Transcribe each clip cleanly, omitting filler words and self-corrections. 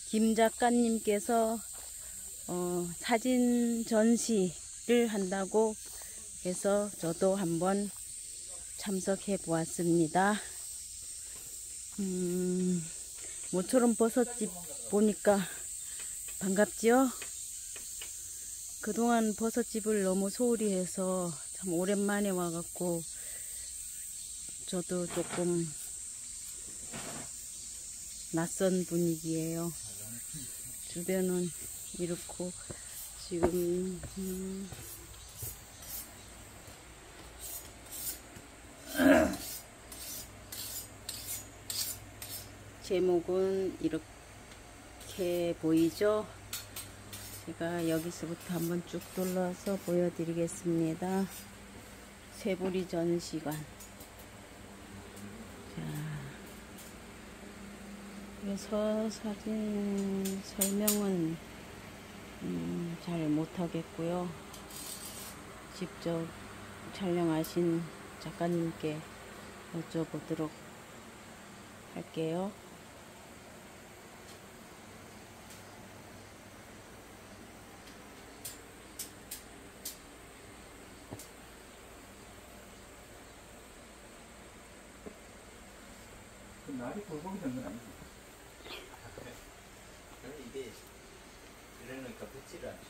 김 작가님께서 사진 전시를 한다고 해서 저도 한번 참석해 보았습니다. 모처럼 버섯집 보니까 반갑지요? 그동안 버섯집을 너무 소홀히 해서 참 오랜만에 와갖고 저도 조금 낯선 분위기예요. 주변은 이렇고 지금 제목은 이렇게 보이죠? 제가 여기서부터 한번 쭉 둘러서 보여드리겠습니다. 새부리 전시관. 자, 그래서 사진 설명은 잘 못하겠고요. 직접 촬영하신 작가님께 여쭤보도록 할게요. 날이 굴곡이 된 건 아니지? 그래 이게 이러니까 붙지를 않죠.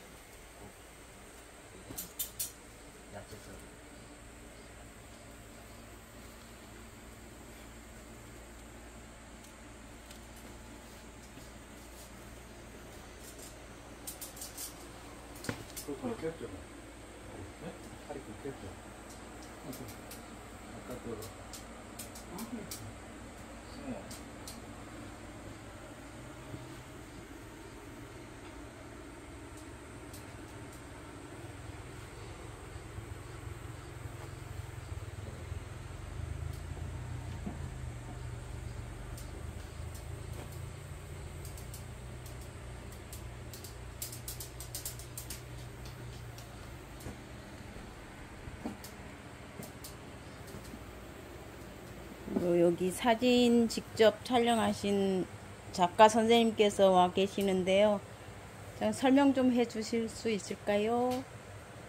야채처럼. 그거 긁혔죠? 네? 팔이 긁혔죠? 아까 그 승호 여기 사진 직접 촬영하신 작가 선생님께서 와 계시는데요. 설명 좀 해주실 수 있을까요?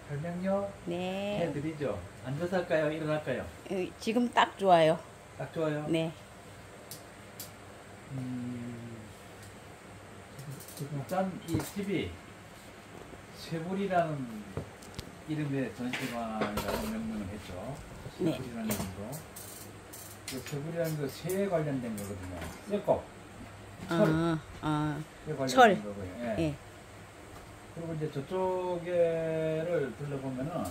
설명요? 네. 해드리죠. 앉아서 할까요? 일어날까요? 지금 딱 좋아요. 딱 좋아요? 네. 일단 이 집이 쇠불이라는 이름의 전시관이라는 명명을 했죠. 네. 쇠불이라는 이름으로. 그 쇠불이라는 거 쇠에 관련된 거거든요. 쇠껍, 철, 쇠 관련된 철. 거고요. 예. 예. 그리고 이제 저쪽에를 둘러보면은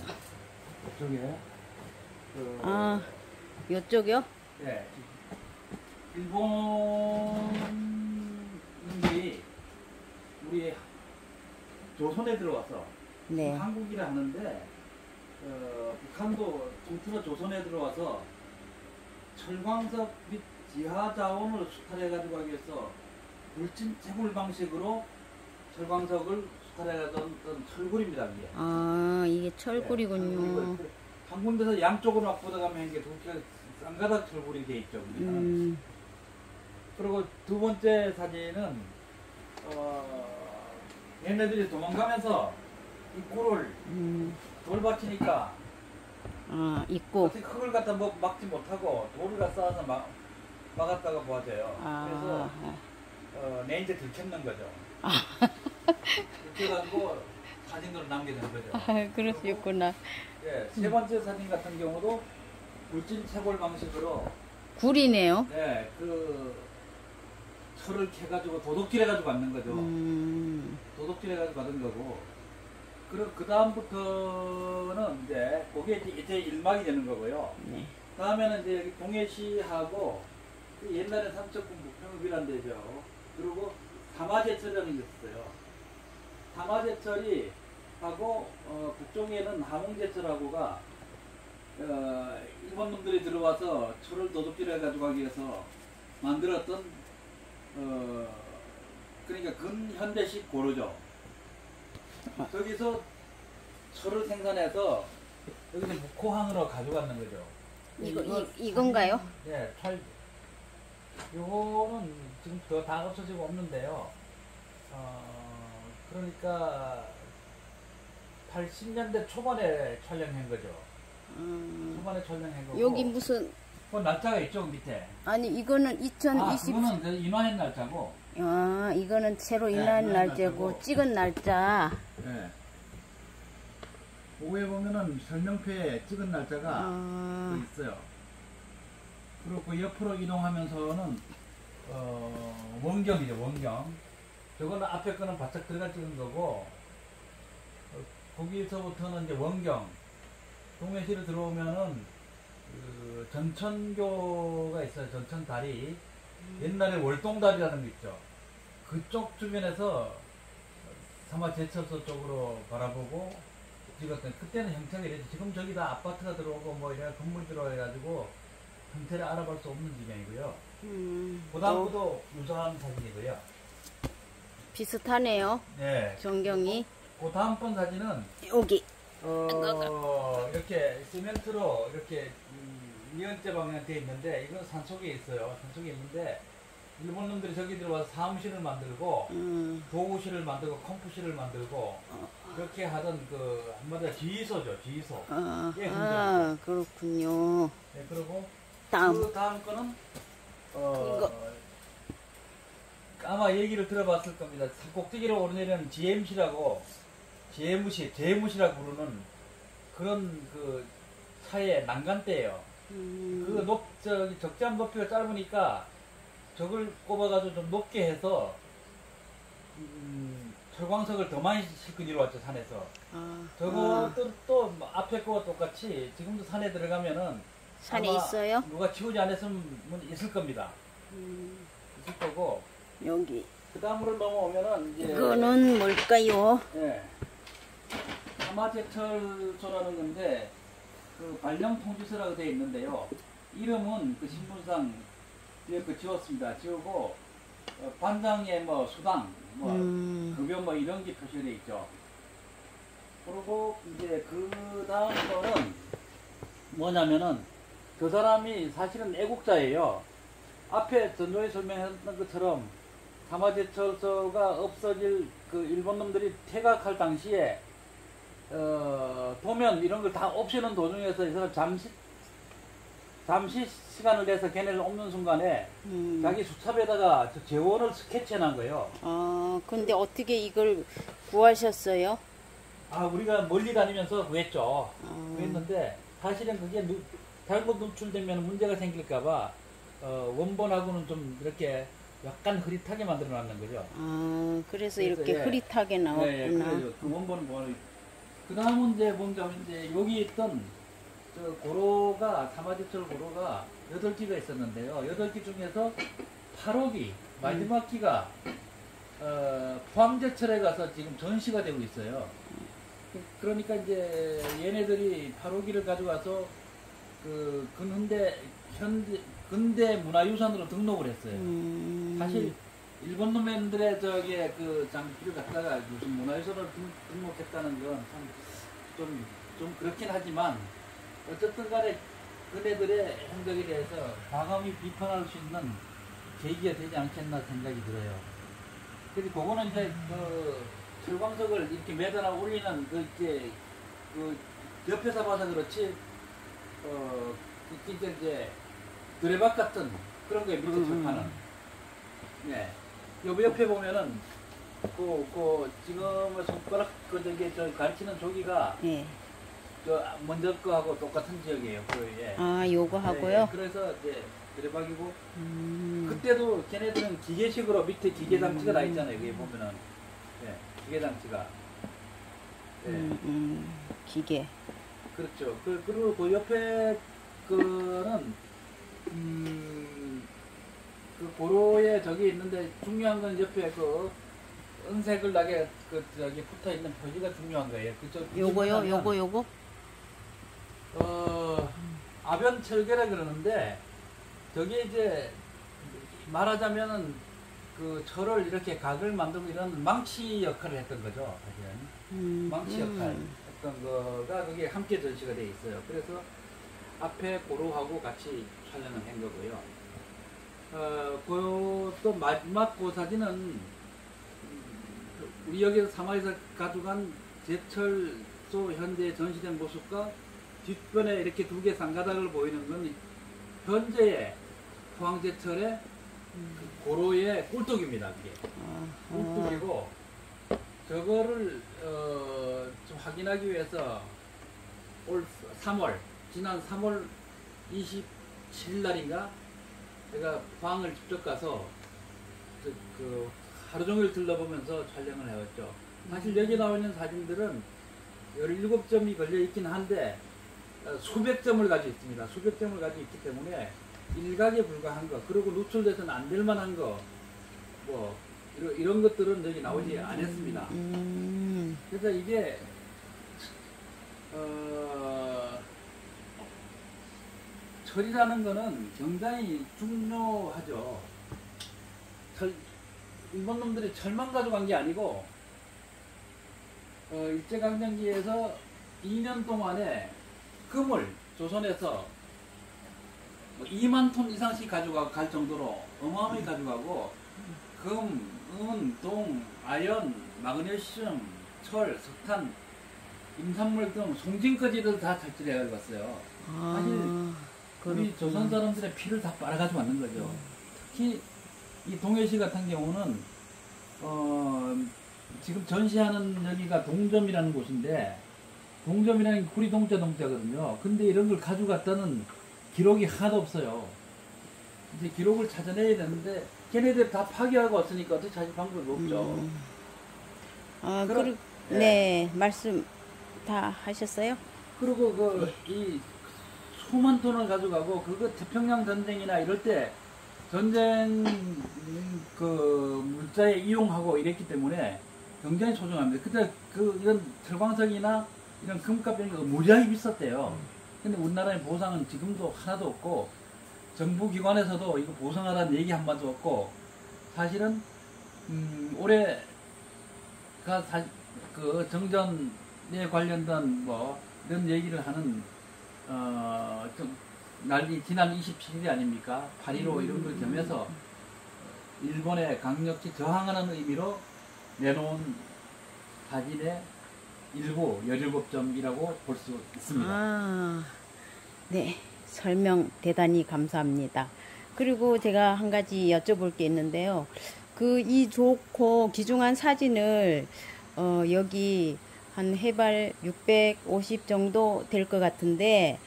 저쪽에 그 요쪽이요? 예, 일본인들이 우리 조선에 들어와서 네. 한국이라 하는데 북한도 통틀어 조선에 들어와서 철광석 및 지하 자원을 수탈해가지고 하기 위해서 물진 채굴 방식으로 철광석을 수탈해가던 철굴입니다. 이게. 이게 철굴이군요. 네, 한 군데서 양쪽으로 막 뻗어가면 이게 도끼가 쌍가닥 철굴이 돼 있죠. 그리고 두 번째 사진은 얘네들이 도망가면서 입구를 돌받치니까 입구. 어떻게 흙을 갖다 막지 못하고 돌을 갖다 쌓아서 막았다가 보아져요. 그래서 내 이제 들켰는 거죠. 들켜가지고 사진으로 남겨둔 거죠. 그러셨구나. 예, 세 번째 사진 같은 경우도 물진 채굴 방식으로 굴이네요. 네, 그 철을 캐가지고 도둑질해가지고 만든 거죠. 도둑질해가지고 만든 거고. 그리고 그 다음부터는 이제 그게 이제 일막이 되는 거고요. 네. 다음에는 이제 여기 동해시하고 그 옛날에 삼척군 북평읍이란 데죠. 그리고 담화제철이라는 게 있었어요. 담화제철이 하고 북쪽에는 함흥제철하고가 일본 놈들이 들어와서 철을 도둑질해 가지고 하기 위해서 만들었던 그러니까 근현대식 고루죠. 저기서 철을 생산해서 여기서 묵호항으로 가져가는 거죠. 이건가요? 네, 요거는 지금 다 없어지고 없는데요. 그러니까 80년대 초반에 촬영한 거죠. 초반에 촬영한 거고. 여기 무슨 그 날짜가 있죠, 밑에. 아니 이거는 2020. 그거는 그 인화한 날짜고. 아 이거는 새로 네, 인한 인화한 날짜고 날짜고. 찍은 날짜. 네. 그거에 보면은 설명표에 찍은 날짜가 또 있어요. 그리고 그 옆으로 이동하면서는 원경이죠, 원경. 저거는 앞에 거는 바짝 들어가 찍은 거고, 거기서부터는 이제 원경. 동해시로 들어오면은 그 전천교가 있어요. 전천다리. 옛날에 월동다리라는 게 있죠. 그쪽 주변에서 사마 제철소 쪽으로 바라보고 찍었던, 그때는 형태가 이랬죠. 지금 저기 다 아파트가 들어오고 뭐 이런 건물이 들어와가지고 형태를 알아볼 수 없는 지명이고요. 그 다음부터 유사한 사진이고요. 비슷하네요. 네. 전경이. 그 다음번 사진은 여기. 이렇게 시멘트로 이렇게 이연제 방향 되어 있는데, 이건 산속에 있어요. 산속에 있는데 일본 놈들이 저기 들어와서 사무실을 만들고 도구실을 만들고 컴퓨실을 만들고 그렇게 하던 그 한마디로 지휘소죠. 지휘소. 예, 그렇군요. 네, 그리고 다음. 그 다음 거는 이거. 아마 얘기를 들어봤을 겁니다. 산꼭대기로 오르내리는 GMC라고, 제무시라고 부르는 그런 그 차의 난간대예요. 저기 적재함 높이가 짧으니까 저걸 꼽아가지고 좀 높게 해서 철광석을 더 많이 싣고 내려왔죠, 산에서. 저것도 또 앞에 거와 똑같이 지금도 산에 들어가면은 산에 있어요? 누가 치우지 않았으면 있을 겁니다. 있을 거고. 여기. 그 다음으로 넘어오면은 이제 이거는 뭘까요? 예. 사마제철소라는 건데 그 발령 통지서라고 되어 있는데요. 이름은 그 신분상 그 지웠습니다. 지우고 반장의 뭐 수당, 뭐 급여 뭐 이런 게 표시되어 있죠. 그리고 이제 그 다음 거는 뭐냐면은 그 사람이 사실은 애국자예요. 앞에 전조에 설명했던 것처럼 사마제철소가 없어질 그 일본 놈들이 퇴각할 당시에 도면 이런 걸 다 없애는 도중에서 이 사람 잠시 시간을 내서 걔네를 옮는 순간에 자기 수첩에다가 저 재원을 스케치해 놓은 거예요. 근데 어떻게 이걸 구하셨어요? 우리가 멀리 다니면서 구했죠. 구했는데 사실은 그게 잘못 노출되면 문제가 생길까봐 원본하고는 좀 이렇게 약간 흐릿하게 만들어 놨는 거죠. 그래서 이렇게 흐릿하게 나왔구나. 예, 그래요. 그 원본은 뭐. 그 다음은 이제 뭔가 이제 여기 있던 저 고로가, 사마제철 고로가 8기가 있었는데요. 8기 중에서 8호기, 마지막 기가 포항제철에 가서 지금 전시가 되고 있어요. 그러니까 이제 얘네들이 8호기를 가져가서 그 근대 문화유산으로 등록을 했어요. 사실 일본 놈들의 저기 그 장비를 갖다가 무슨 문화유산으로 등록했다는 건 좀 그렇긴 하지만 어쨌든 간에 그네들의 행동에 대해서 과감히 비판할 수 있는 계기가 되지 않겠나 생각이 들어요. 그래서 그거는 이제 그 철광석을 이렇게 매달아 올리는 그 옆에서 봐서 그렇지 이제 드레박 같은 그런 거에 밑에 접하는. 네. 요 옆에 보면은 지금 손가락 저 가르치는 조기가 저 먼저 거하고 똑같은 지역이에요. 요거 하고요? 네, 그래서 이제 드레박이고 그때도 걔네들은 기계식으로 밑에 기계 장치가 다 있잖아요. 여기 보면은 기계 장치가. 기계. 그렇죠. 그리고 그 옆에 거는 그 고로에 저기 있는데 중요한 건 옆에 그 은색을 나게 저기 붙어 있는 표지가 중요한 거예요. 요거요? 요거? 아변철계라 그러는데 저게 이제 말하자면은 그 철을 이렇게 각을 만들고 이런 망치 역할을 했던 거죠. 사실은 망치 역할 했던 거가 그게 함께 전시가 돼 있어요. 그래서 앞에 고로하고 같이 촬영을 한 거고요. 또 마지막 그 사진은 우리 여기서 사마에서 가져간 제철소 현재 전시된 모습과 뒷변에 이렇게 두 개 쌍가닥을 보이는 건 현재의 포항제철의 고로의 꿀떡입니다. 그게 꿀떡이고 저거를 좀 확인하기 위해서 올 3월 지난 3월 27일 날인가 제가 포항을 직접 가서 그 하루 종일 둘러보면서 촬영을 해왔죠. 사실 여기 나와 있는 사진들은 17점이 걸려 있긴 한데 수백 점을 가지고 있습니다. 수백 점을 가지고 있기 때문에 일각에 불과한 거, 그리고 노출돼서는 안 될 만한 거, 뭐 이런 것들은 여기 나오지 않았습니다. 그래서 이게 철이라는 거는 굉장히 중요하죠. 일본 놈들이 철만 가져간 게 아니고 일제강점기에서 2년 동안에 금을 조선에서 2만 톤 이상씩 가져가 갈 정도로 어마어마하게 가져가고 금, 은, 동, 아연, 마그네슘, 철, 석탄, 임산물 등 송진까지도 다 탈출해 가져갔어요. 사실 우리 조선 사람들의 피를 다 빨아가지고 왔는 거죠. 특히 이 동해시 같은 경우는 지금 전시하는 여기가 동점이라는 곳인데 동점이라는 게 구리 동자거든요. 근데 이런 걸 가져갔다는 기록이 하나도 없어요. 이제 기록을 찾아내야 되는데 걔네들 다 파괴하고 왔으니까 어떻게 찾을 방법이 없죠. 네, 말씀 다 하셨어요? 그리고 이 수만 톤을 가져가고 그거 태평양 전쟁이나 이럴 때 전쟁 그 물자에 이용하고 이랬기 때문에 굉장히 소중합니다. 그때 이런 철광석이나 이런 금값 이런 거 무지하게 비쌌대요. 근데 우리나라의 보상은 지금도 하나도 없고 정부기관에서도 이거 보상하라는 얘기 한마디도 없고 사실은 올해가 그 정전에 관련된 뭐 이런 얘기를 하는 날이 지난 27일이 아닙니까? 8.15 이런 걸 겸해서 일본에 강력히 저항하는 의미로 내놓은 사진의 일부 17점이라고 볼 수 있습니다. 네, 설명 대단히 감사합니다. 그리고 제가 한 가지 여쭤볼 게 있는데요. 이 좋고 귀중한 사진을 여기 한 해발 650 정도 될 것 같은데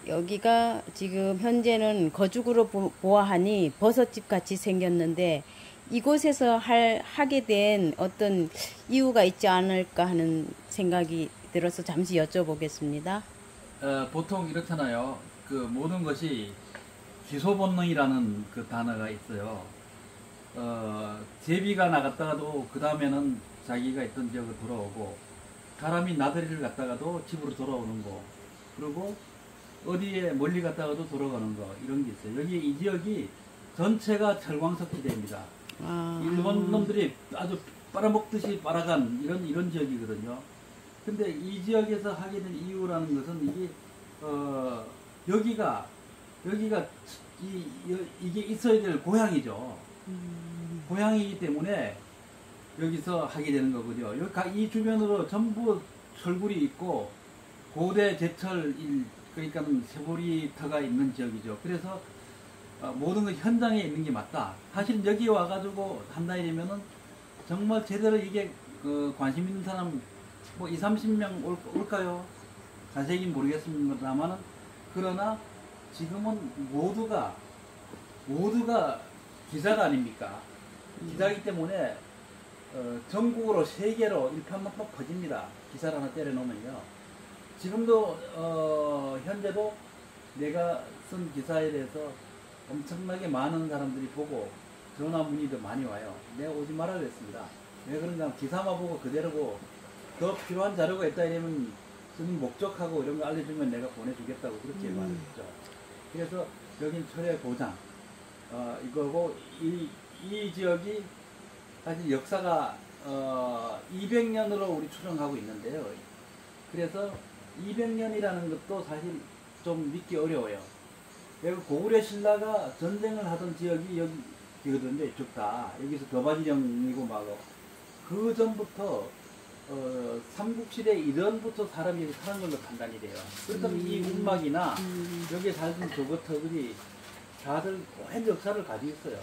여기가 지금 현재는 거주구로 보아하니 버섯집 같이 생겼는데 이곳에서 하게 된 어떤 이유가 있지 않을까 하는 생각이 들어서 잠시 여쭤보겠습니다. 보통 이렇잖아요. 그 모든 것이 기소 본능이라는 그 단어가 있어요. 제비가 나갔다가도 그 다음에는 자기가 있던 지역으로 돌아오고 사람이 나들이를 갔다가도 집으로 돌아오는 거, 그리고 어디에 멀리 갔다가도 돌아가는 거, 이런 게 있어요. 여기 이 지역이 전체가 철광석 지대입니다. 일본 놈들이 아주 빨아먹듯이 빨아간 이런 지역이거든요. 근데 이 지역에서 하게 된 이유라는 것은 이게 여기가 이게 있어야 될 고향이죠. 고향이기 때문에 여기서 하게 되는 거거든요. 이 주변으로 전부 철굴이 있고 고대 제철 그러니까 세보리터가 있는 지역이죠. 그래서 모든 것 현장에 있는 게 맞다. 사실 여기 와가지고 한다 이러면은 정말 제대로 이게 관심 있는 사람 뭐 20-30명 올까요? 자세히는 모르겠습니다만은 그러나 지금은 모두가 기사가 아닙니까? 기사이기 때문에 전국으로 세계로 일파만파 퍼집니다. 기사를 하나 때려놓으면요. 지금도 현재도 내가 쓴 기사에 대해서 엄청나게 많은 사람들이 보고 전화 문의도 많이 와요. 내가 오지 말라 그랬습니다. 왜 그런가 기사만 보고 그대로고 더 필요한 자료가 있다 이러면 쓰는 목적하고 이런 거 알려주면 내가 보내주겠다고 그렇게 말했죠. 그래서 여긴 철의 고장 이거고 이 지역이 사실 역사가 200년으로 우리 추정하고 있는데요. 그래서 200년이라는 것도 사실 좀 믿기 어려워요. 내가 고구려 신라가 전쟁을 하던 지역이 여기거든요. 이쪽 다. 여기서 더바지령이고 막. 그 전부터 삼국시대 이전부터 사람이 여기 사는 걸로 판단이 돼요. 그렇다면 이 운막이나 여기에 살던 조거터들이 다들 오랜 역사를 가지고 있어요.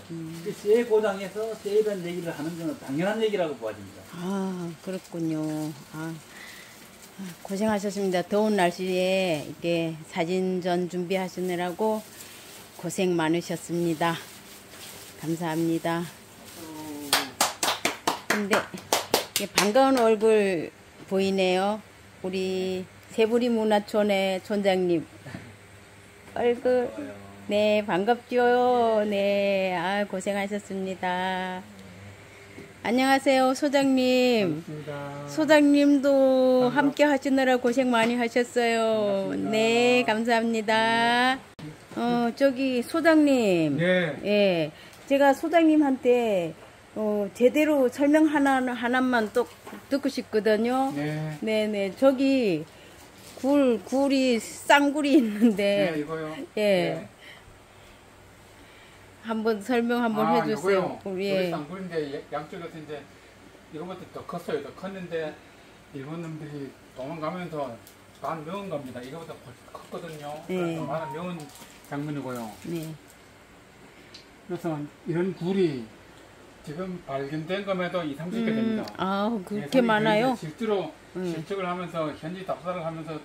쇠 고장에서 쇠이라는 얘기를 하는 것은 당연한 얘기라고 보아집니다. 아, 그렇군요. 고생하셨습니다. 더운 날씨에 이렇게 사진전 준비하시느라고 고생 많으셨습니다. 감사합니다. 근데 반가운 얼굴 보이네요. 우리 세부리 문화촌의 촌장님 얼굴. 네, 반갑죠. 네, 고생하셨습니다. 안녕하세요, 소장님. 반갑습니다. 소장님도 함께 하시느라 고생 많이 하셨어요. 반갑습니다. 네, 감사합니다. 저기 소장님. 네. 예, 제가 소장님한테 제대로 설명 하나만 또 듣고 싶거든요. 네. 네네, 저기 굴이 쌍굴이 있는데. 네, 이거요. 예. 네. 한번 설명 한번 해주세요. 우리 예. 쌍굴인데 양쪽에서 이제 이거보다 더 컸어요. 더 컸는데 일본 놈들이 도망가면서 다 명은 겁니다. 이거보다 컸거든요. 네. 그래서 많은 명은 장면이고요. 네. 그래서 이런 굴이 지금 발견된 것에도 20, 30개 됩니다. 그렇게 많아요? 실제로 실측을 하면서 현지 답사를 하면서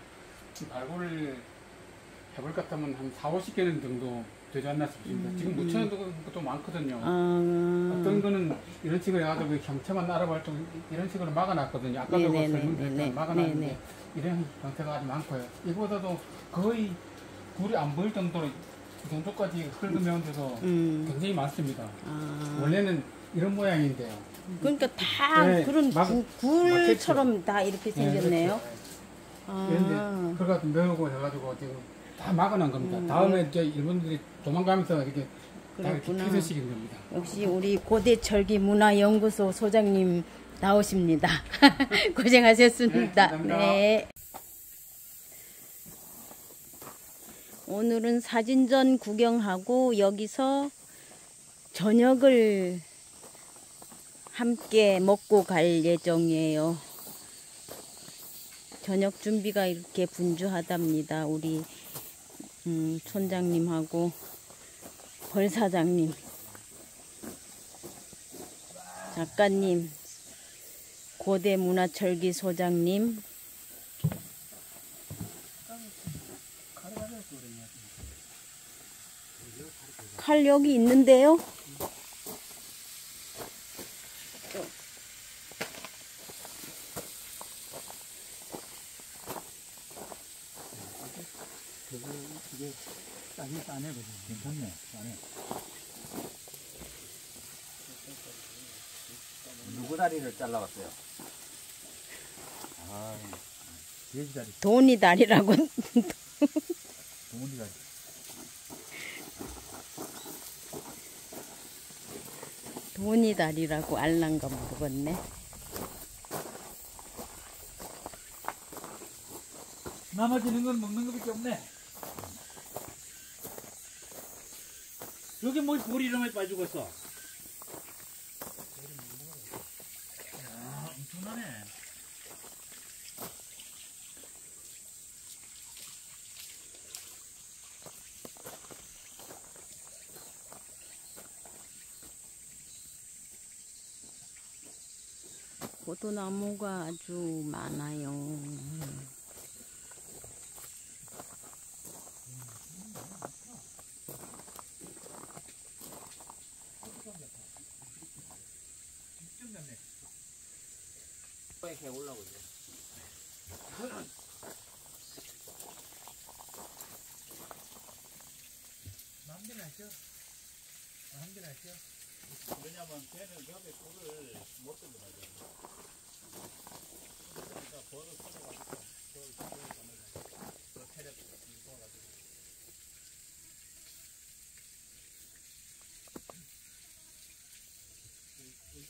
발굴을 해볼 것 같으면 한 4, 50개는 정도 되지 않나 싶습니다. 지금 못 찾는 것도 많거든요. 어떤 거는 이런 식으로 해가지고 형체만 알아볼 때 이런 식으로 막아놨거든요. 아까도 설명드렸지만 막아놨는데 이런 형태가 아주 많고요. 이보다도 거의 굴이 안 보일 정도로 이 정도까지 흙으면서 굉장히 많습니다. 원래는 이런 모양인데요. 그러니까 다 네, 그런 굴처럼 다 이렇게 생겼네요. 그런데 그래가지고 메우고 해가지고 지금 다 막아놓은 겁니다. 다음에 이제 일본들이 도망가면서 이렇게 다 이렇게 피서시킨 겁니다. 역시 우리 고대철기 문화연구소 소장님 나오십니다. 고생하셨습니다. 네. 오늘은 사진전 구경하고 여기서 저녁을 함께 먹고 갈 예정이에요. 저녁 준비가 이렇게 분주하답니다. 우리 촌장님하고 벌사장님, 작가님, 고대문화철기 소장님, 칼 여기 있는데요. 이게 싸네거든요. 괜찮네. 싸네. 누구 다리를 잘라왔어요? 돼지 다리. 돈이 다리라고. 동훈이 다리. 돈이 다리라고 알란가 모르겠네. 남아지는 건 먹는 것밖에 없네. 여기 뭐 돌이 이름에 빠지고 있어. 엄청나네. 포도나무가 아주 많아요. 이렇게 올라오죠. 마음대로 하죠. 마음대로 하죠. 왜냐면 걔는 벽에 꿀을 못 들어가죠. 그러니까 벌을 썰어가지고 그걸 가면서 그 체력 이동해가지고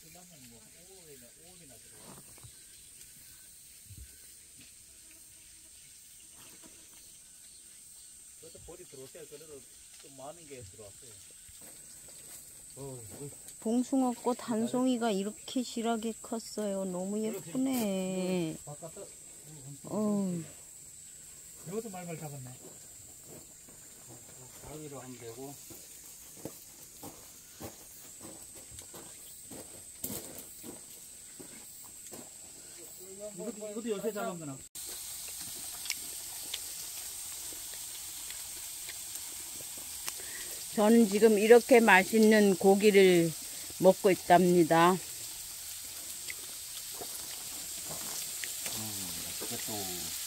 그러면 뭐 5월이나 들어가. 그것도 벌이 들어올 때 그래도 좀 많은 게 들어왔어요. 봉숭아꽃 한 송이가 이렇게 실하게 컸어요. 너무 예쁘네. 바깥에 이것도 말벌 잡았네. 가위로 하면 되고. 이것도 요새 잡은 거나. 저는 지금 이렇게 맛있는 고기를 먹고 있답니다. 맛있겠다.